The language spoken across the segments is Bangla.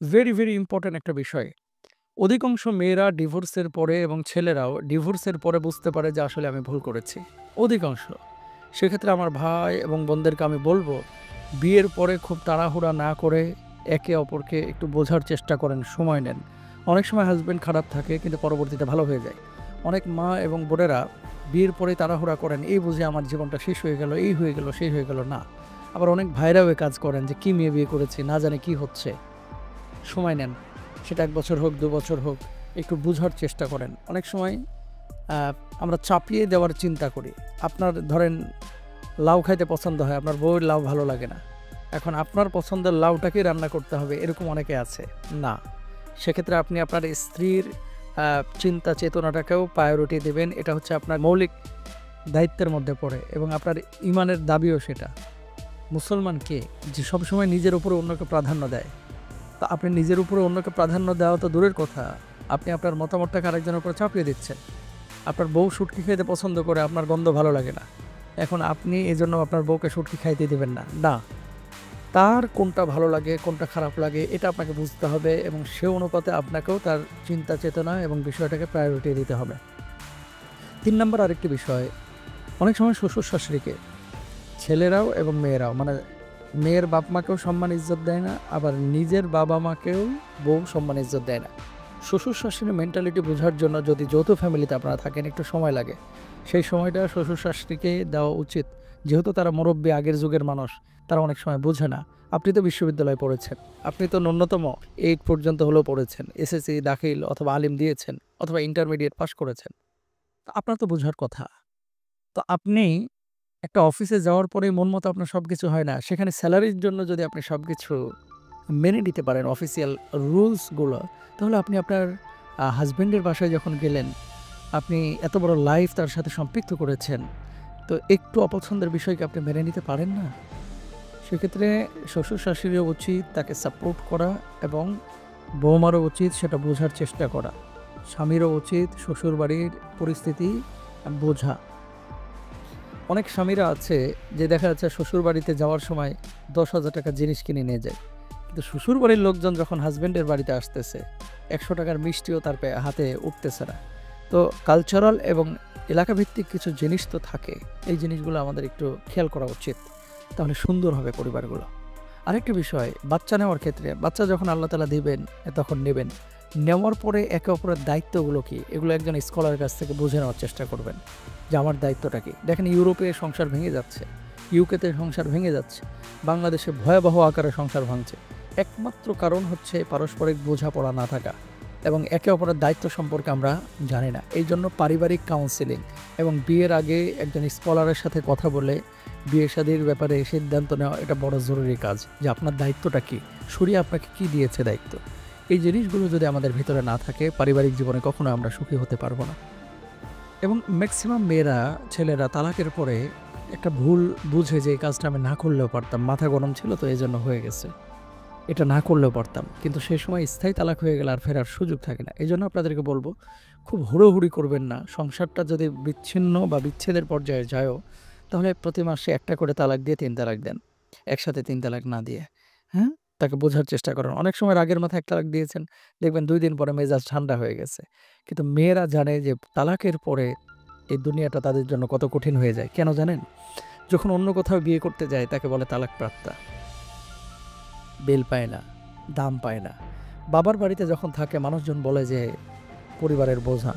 ভেরি, ভেরি ইম্পোর্টেন্ট একটা বিষয়। অধিকাংশ মেয়েরা ডিভোর্সের পরে এবং ছেলেরাও ডিভোর্সের পরে বুঝতে পারে যে আসলে আমি ভুল করেছি। অধিকাংশ। সেক্ষেত্রে আমার ভাই এবং বোনদেরকে আমি বলব, বিয়ের পরে খুব তাড়াহুড়া না করে একে অপরকে একটু বোঝার চেষ্টা করেন, সময় নেন। অনেক সময় হাসব্যান্ড খারাপ থাকে কিন্তু পরবর্তীতে ভালো হয়ে যায়। অনেক মা এবং বোনেরা বিয়ের পরে তাড়াহুড়া করেন, এই বুঝে আমার জীবনটা শেষ হয়ে গেল, এই হয়ে গেল, সেই হয়ে গেল, না। আবার অনেক ভাইরাও এই কাজ করেন যে কি মেয়ে বিয়ে করেছি, না জানে কি হচ্ছে। সময় নেন। সেটা ১ বছর হোক, ২ বছর হোক, একটু বুঝার চেষ্টা করেন। অনেক সময় আমরা চাপিয়ে দেওয়ার চিন্তা করি। আপনার ধরেন লাউ খাইতে পছন্দ হয়, আপনার বউয়ের লাউ ভালো লাগে না। এখন আপনার পছন্দের লাউটাকেই রান্না করতে হবে, এরকম অনেকে আছে। না। সেক্ষেত্রে আপনি আপনার স্ত্রীর চিন্তা চেতনাটাকেও প্রায়োরিটি দেবেন। এটা হচ্ছে আপনার মৌলিক দায়িত্বের মধ্যে পড়ে এবং আপনার ঈমানের দাবিও সেটা। মুসলমান কে? যে সবসময় নিজের উপরে অন্যকে প্রাধান্য দেয়। তা আপনি নিজের উপরে অন্যকে প্রাধান্য দেওয়া তো দূরের কথা, আপনি আপনার মতামতটাকে আরেকজনের উপর চাপিয়ে দিচ্ছেন। আপনার বউ শুটকি খেতে পছন্দ করে, আপনার গন্ধ ভালো লাগে না। এখন আপনি এজন্য আপনার বউকে শুটকি খাইতে দিবেন না। না, তার কোনটা ভালো লাগে, কোনটা খারাপ লাগে এটা আপনাকে বুঝতে হবে এবং সে অনুপাতে আপনাকেও তার চিন্তা চেতনা এবং বিষয়টাকে প্রায়োরিটি দিতে হবে। ৩ নাম্বার আরেকটি বিষয়, অনেক সময় শ্বশুর-শাশুড়িকে ছেলেরাও এবং মেয়েরাও মানে মেয়ের বাপ-মাকেও সম্মান ইজ্জত দেয় না, আবার নিজের বাবা-মাকেও বউ সম্মান ইজ্জত দেয় না। শ্বশুর-শাশুড়ির মেন্টালিটি বোঝার জন্য যদি যৌথ ফ্যামিলিতে আপনারা থাকেন একটু সময় লাগে। সেই সময়টা শ্বশুর-শাশুড়িকে দেওয়া উচিত। যেহেতু তারা মুরব্বি, আগের যুগের মানুষ, তারা অনেক সময় বোঝে না। আপনি তো বিশ্ববিদ্যালয়ে পড়েছেন। আপনি তো ন্যূনতম 8 পর্যন্ত হলেও পড়েছেন। এসএসসি, দাখিল অথবা আলিম দিয়েছেন অথবা ইন্টারমিডিয়েট পাস করেছেন। তো আপনার তো বোঝার কথা। তো আপনি একটা অফিসে যাওয়ার পরেই মন মতো আপনার সবকিছু হয় না। সেখানে সেলারির জন্য যদি আপনি সবকিছু মেনে নিতে পারেন অফিসিয়াল রুলসগুলো, তাহলে আপনি আপনার হাসব্যান্ডের বাসায় যখন গেলেন, আপনি এত বড় লাইফ তার সাথে সম্পৃক্ত করেছেন। তো একটু অপছন্দের বিষয়কে আপনি মেনে নিতে পারেন না? সেক্ষেত্রে শ্বশুর-শাশুড়িরও উচিত তাকে সাপোর্ট করা এবং বৌমারও উচিত সেটা বোঝার চেষ্টা করা। স্বামীরও উচিত শ্বশুরবাড়ির পরিস্থিতি বোঝা। অনেক স্বামীরা আছে যে দেখা যাচ্ছে শ্বশুরবাড়িতে যাওয়ার সময় ১০,০০০ টাকার জিনিস কিনে নিয়ে যায়। কিন্তু শ্বশুরবাড়ির লোকজন যখন হাসব্যান্ডের বাড়িতে আসতেছে, ১০০ টাকার মিষ্টিও তার হাতে উঠতেছে না। তো কালচারাল এবং এলাকাভিত্তিক কিছু জিনিস তো থাকে। এই জিনিসগুলো আমাদের একটু খেয়াল করা উচিত। তাহলে সুন্দর হবে পরিবারগুলো। আরেকটা বিষয়, বাচ্চা নেওয়ার ক্ষেত্রে বাচ্চা যখন আল্লাহ তাআলা দিবেন তখন নেবেন। নেওয়ার পরে একে অপরের দায়িত্বগুলো কী? এগুলো একজন স্কলারের কাছ থেকে বুঝে নেওয়ার চেষ্টা করবেন যে আমার দায়িত্বটা কী? দেখেন ইউরোপে সংসার ভেঙে যাচ্ছে, ইউকেতে সংসার ভেঙে যাচ্ছে, বাংলাদেশে ভয়াবহ আকারে সংসার ভাঙছে। একমাত্র কারণ হচ্ছে পারস্পরিক বোঝাপড়া না থাকা এবং একে অপরের দায়িত্ব সম্পর্কে আমরা জানি না। এই জন্য পারিবারিক কাউন্সেলিং এবং বিয়ের আগে একজন স্কলারের সাথে কথা বলে বিয়ে শাদীর ব্যাপারে সিদ্ধান্ত নেওয়া এটা বড় জরুরি কাজ, যে আপনার দায়িত্বটা কী, শরীয়ত আপনাকে কী দিয়েছে দায়িত্ব। এই জিনিসগুলো যদি আমাদের ভিতরে না থাকে, পারিবারিক জীবনে কখনো আমরা সুখী হতে পারবো না। এবং ম্যাক্সিমাম মেয়েরা, ছেলেরা তালাকের পরে একটা ভুল বুঝে যে এই কাজটা আমি না করলেও পারতাম, মাথা গরম ছিল তো এজন্য হয়ে গেছে, এটা না করলেও পারতাম। কিন্তু সেই সময় স্থায়ী তালাক হয়ে গেলে আর ফেরার সুযোগ থাকে না। এজন্য আপনাদেরকে বলবো, খুব হুড়োহুড়ি করবেন না। সংসারটা যদি বিচ্ছিন্ন বা বিচ্ছেদের পর্যায়ে যায়ও, তাহলে প্রতি মাসে একটা করে তালাক দিয়ে ৩ তালাক দেন। একসাথে ৩ তালাক না দিয়ে। হ্যাঁ? তাকে বোঝার চেষ্টা করেন। অনেক সময় রাগের মাথায় ১ তালাক দিয়েছেন, দেখবেন ২ দিন পরে মেজাজ ঠান্ডা হয়ে গেছে। কিন্তু মেয়েরা জানে যে তালাকের পরে এই দুনিয়াটা তাদের জন্য কত কঠিন হয়ে যায়। কেন জানেন? যখন অন্য কোথাও বিয়ে করতে যায় তাকে বলে তালাকপ্রাপ্তা। বেল পায় না, দাম পায় না। বাবার বাড়িতে যখন থাকে মানুষজন বলে যে পরিবারের বোঝা।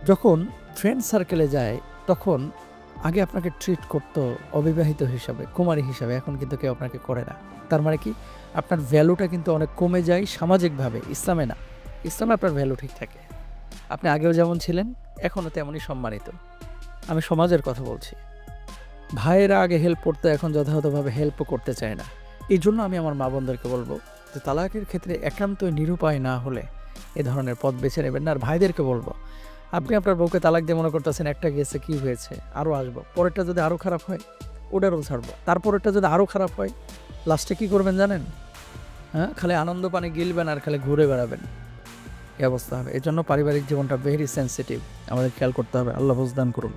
যখন ফ্রেন্ড সার্কেলে যায় তখন আগে আপনাকে ট্রিট করতো অবিবাহিত হিসাবে, কুমারী হিসাবে, এখন কিন্তু কেউ আপনাকে করে না। তার মানে কি? আপনার ভ্যালুটা কিন্তু অনেক কমে যায় সামাজিকভাবে, ইসলামে না। ইসলামে আপনার ভ্যালু ঠিক থাকে। আপনি আগেও যেমন ছিলেন, এখনও তেমনই সম্মানিত। আমি সমাজের কথা বলছি। ভাইয়েরা আগে হেল্প করতো, এখন যথাযথভাবে হেল্পও করতে চায় না। এই জন্য আমি আমার মা বোনদেরকে বলবো যে তালাকের ক্ষেত্রে একান্তই নিরুপায় না হলে এ ধরনের পথ বেছে নেবেন না। আর ভাইদেরকে বলবো, আপনি আপনার বউকে তালাক দিয়ে মনে করতেছেন একটা গেছে, কি হয়েছে, আরও আসবো, পরেরটা যদি আরও খারাপ হয় ওটারও ছাড়বো, তারপরেরটা যদি আরও খারাপ হয় লাস্টে কী করবেন জানেন? হ্যাঁ, খালি আনন্দ পানি গিলবেন আর খালি ঘুরে বেড়াবেন, এই অবস্থা হবে। এই জন্য পারিবারিক জীবনটা ভেরি সেন্সিটিভ, আমাদের খেয়াল করতে হবে। আল্লাহ বুঝদান করুন।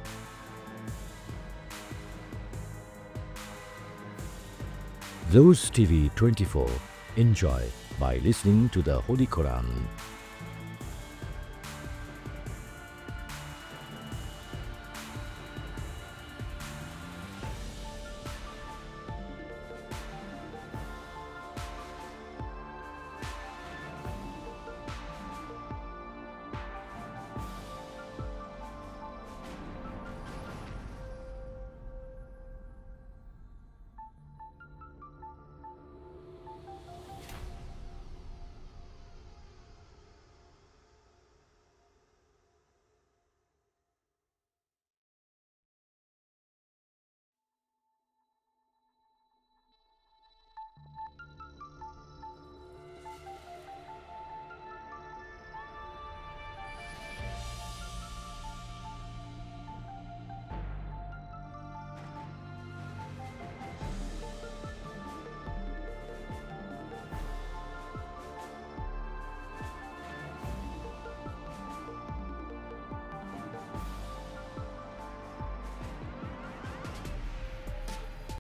Rose TV 24, Enjoy by listening to the Holy Quran.